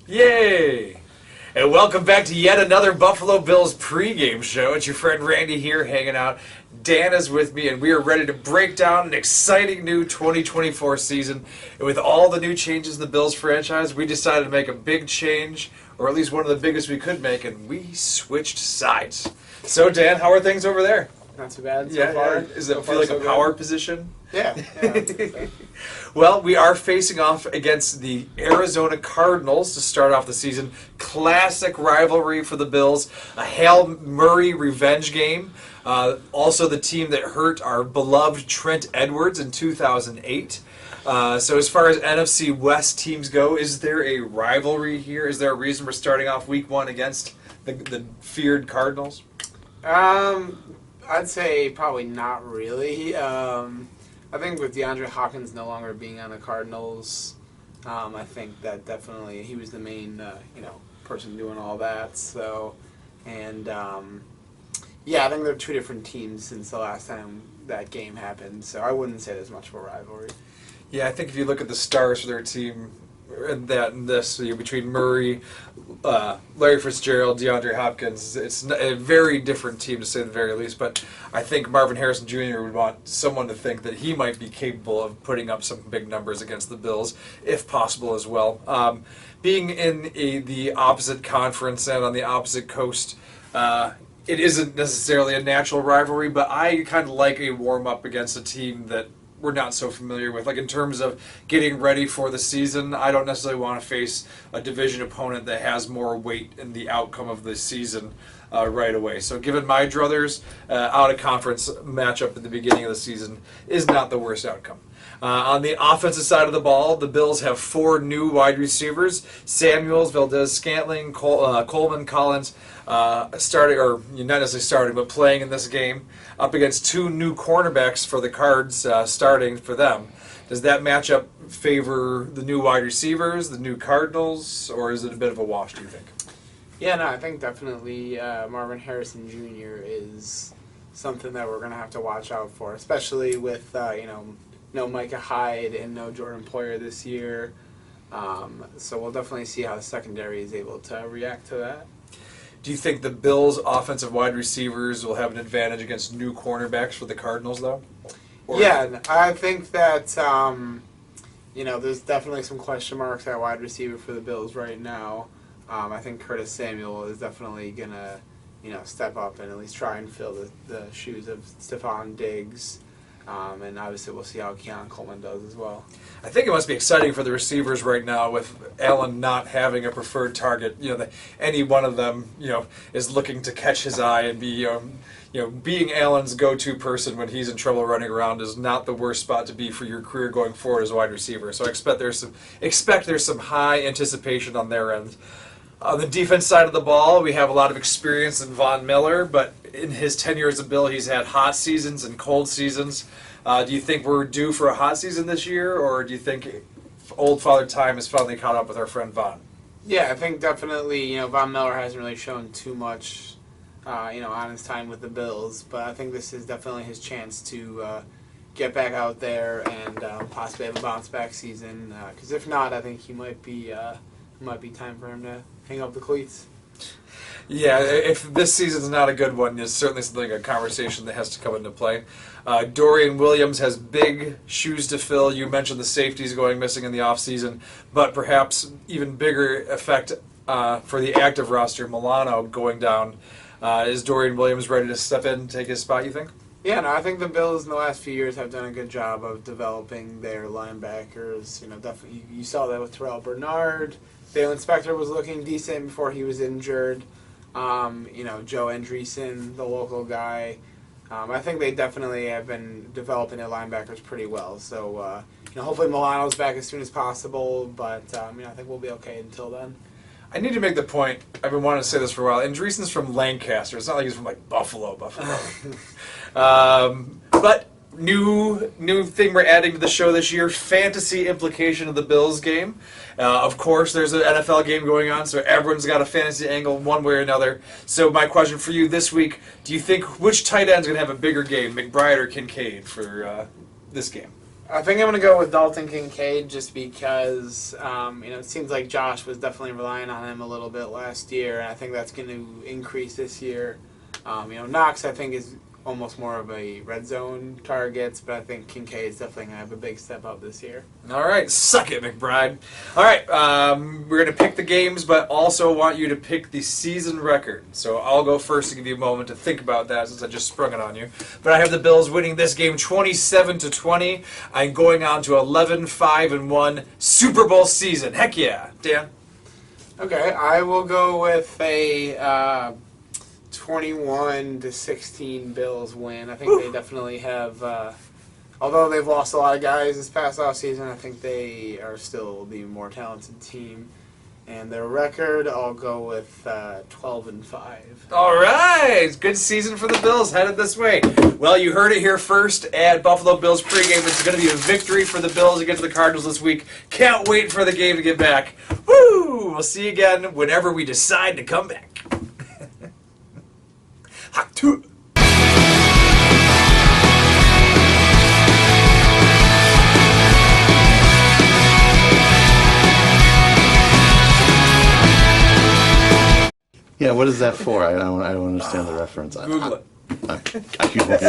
Yay! And welcome back to yet another Buffalo Bills pregame show. It's your friend Randy here hanging out. Dan is with me, and we are ready to break down an exciting new 2024 season. And with all the new changes in the Bills franchise, we decided to make a big change, or at least one of the biggest we could make, and we switched sides. So, Dan, how are things over there? Not too bad so far. Does it feel like a power position? Yeah. Well, we are facing off against the Arizona Cardinals to start off the season. Classic rivalry for the Bills. A Hail Murray revenge game. Also the team that hurt our beloved Trent Edwards in 2008. So as far as NFC West teams go, is there a rivalry here? Is there a reason we're starting off week one against the feared Cardinals? I'd say probably not really. I think with DeAndre Hopkins no longer being on the Cardinals, I think that definitely he was the main, person doing all that. So, and I think they're two different teams since the last time that game happened. So I wouldn't say there's much of a rivalry. Yeah, I think if you look at the stars for their team, between Murray, Larry Fitzgerald, DeAndre Hopkins, it's a very different team to say the very least. But I think Marvin Harrison Jr. would want someone to think that he might be capable of putting up some big numbers against the Bills, if possible as well. Being in the opposite conference and on the opposite coast, it isn't necessarily a natural rivalry, but I kind of like a warm-up against a team that we're not so familiar with. Like in terms of getting ready for the season, I don't necessarily want to face a division opponent that has more weight in the outcome of the season right away. So given my druthers, out-of-conference matchup at the beginning of the season is not the worst outcome. On the offensive side of the ball, the Bills have four new wide receivers: Samuels, Valdez-Scantling, Coleman, Collins, starting, or not necessarily starting, but playing in this game, up against two new cornerbacks for the Cards, starting for them. Does that matchup favor the new wide receivers, the new Cardinals, or is it a bit of a wash, do you think? Yeah, no, I think definitely Marvin Harrison Jr. is something that we're going to have to watch out for, especially with, no Micah Hyde and no Jordan Poyer this year. So we'll definitely see how the secondary is able to react to that. Do you think the Bills' offensive wide receivers will have an advantage against new cornerbacks for the Cardinals, though? Yeah, I think that, there's definitely some question marks at wide receiver for the Bills right now. I think Curtis Samuel is definitely going to, step up and at least try and fill the shoes of Stephon Diggs. And obviously we'll see how Keon Coleman does as well. I think it must be exciting for the receivers right now with Allen not having a preferred target. Any one of them, is looking to catch his eye and be, being Allen's go-to person when he's in trouble running around is not the worst spot to be for your career going forward as a wide receiver. So I expect there's some high anticipation on their end. On the defense side of the ball, we have a lot of experience in Von Miller, but in his tenure as a Bill, he's had hot seasons and cold seasons. Do you think we're due for a hot season this year, or do you think old Father Time has finally caught up with our friend Von? Yeah, I think definitely, Von Miller hasn't really shown too much, on his time with the Bills, but I think this is definitely his chance to get back out there and possibly have a bounce-back season, because if not, I think he might be time for him to hang up the cleats. Yeah, if this season's not a good one, it's certainly a conversation that has to come into play. Dorian Williams has big shoes to fill. You mentioned the safeties going missing in the offseason, but perhaps even bigger effect for the active roster, Milano going down. Is Dorian Williams ready to step in and take his spot, you think? Yeah, no, I think the Bills in the last few years have done a good job of developing their linebackers. Definitely you saw that with Terrell Bernard. Dalen Spector was looking decent before he was injured. Joe Andreessen, the local guy. I think they definitely have been developing their linebackers pretty well. So, hopefully Milano's back as soon as possible. But, I think we'll be okay until then. I need to make the point, I've been wanting to say this for a while, Andreessen's from Lancaster. It's not like he's from, Buffalo. But new thing we're adding to the show this year, fantasy implication of the Bills game. Of course, there's an NFL game going on, so everyone's got a fantasy angle one way or another. So my question for you this week, do you think which tight end's going to have a bigger game, McBride or Kincaid, for this game? I think I'm going to go with Dalton Kincaid just because, it seems like Josh was definitely relying on him a little bit last year, and I think that's going to increase this year. Knox, I think, is almost more of a red zone targets, but I think Kincaid's definitely going to have a big step up this year. All right, suck it, McBride. All right, we're going to pick the games, but also want you to pick the season record. So I'll go first to give you a moment to think about that since I just sprung it on you. But I have the Bills winning this game 27-20. I'm going on to 11-5-1 Super Bowl season. Heck yeah, Dan. Okay, I will go with a 21-16 Bills win. I think they definitely have, although they've lost a lot of guys this past offseason, I think they are still the more talented team. And their record, I'll go with 12-5. All right, good season for the Bills headed this way. Well, you heard it here first at Buffalo Bills pregame. It's going to be a victory for the Bills against the Cardinals this week. Can't wait for the game to get back. Woo! We'll see you again whenever we decide to come back. Yeah, what is that for? I don't understand the reference. Google it. You're like,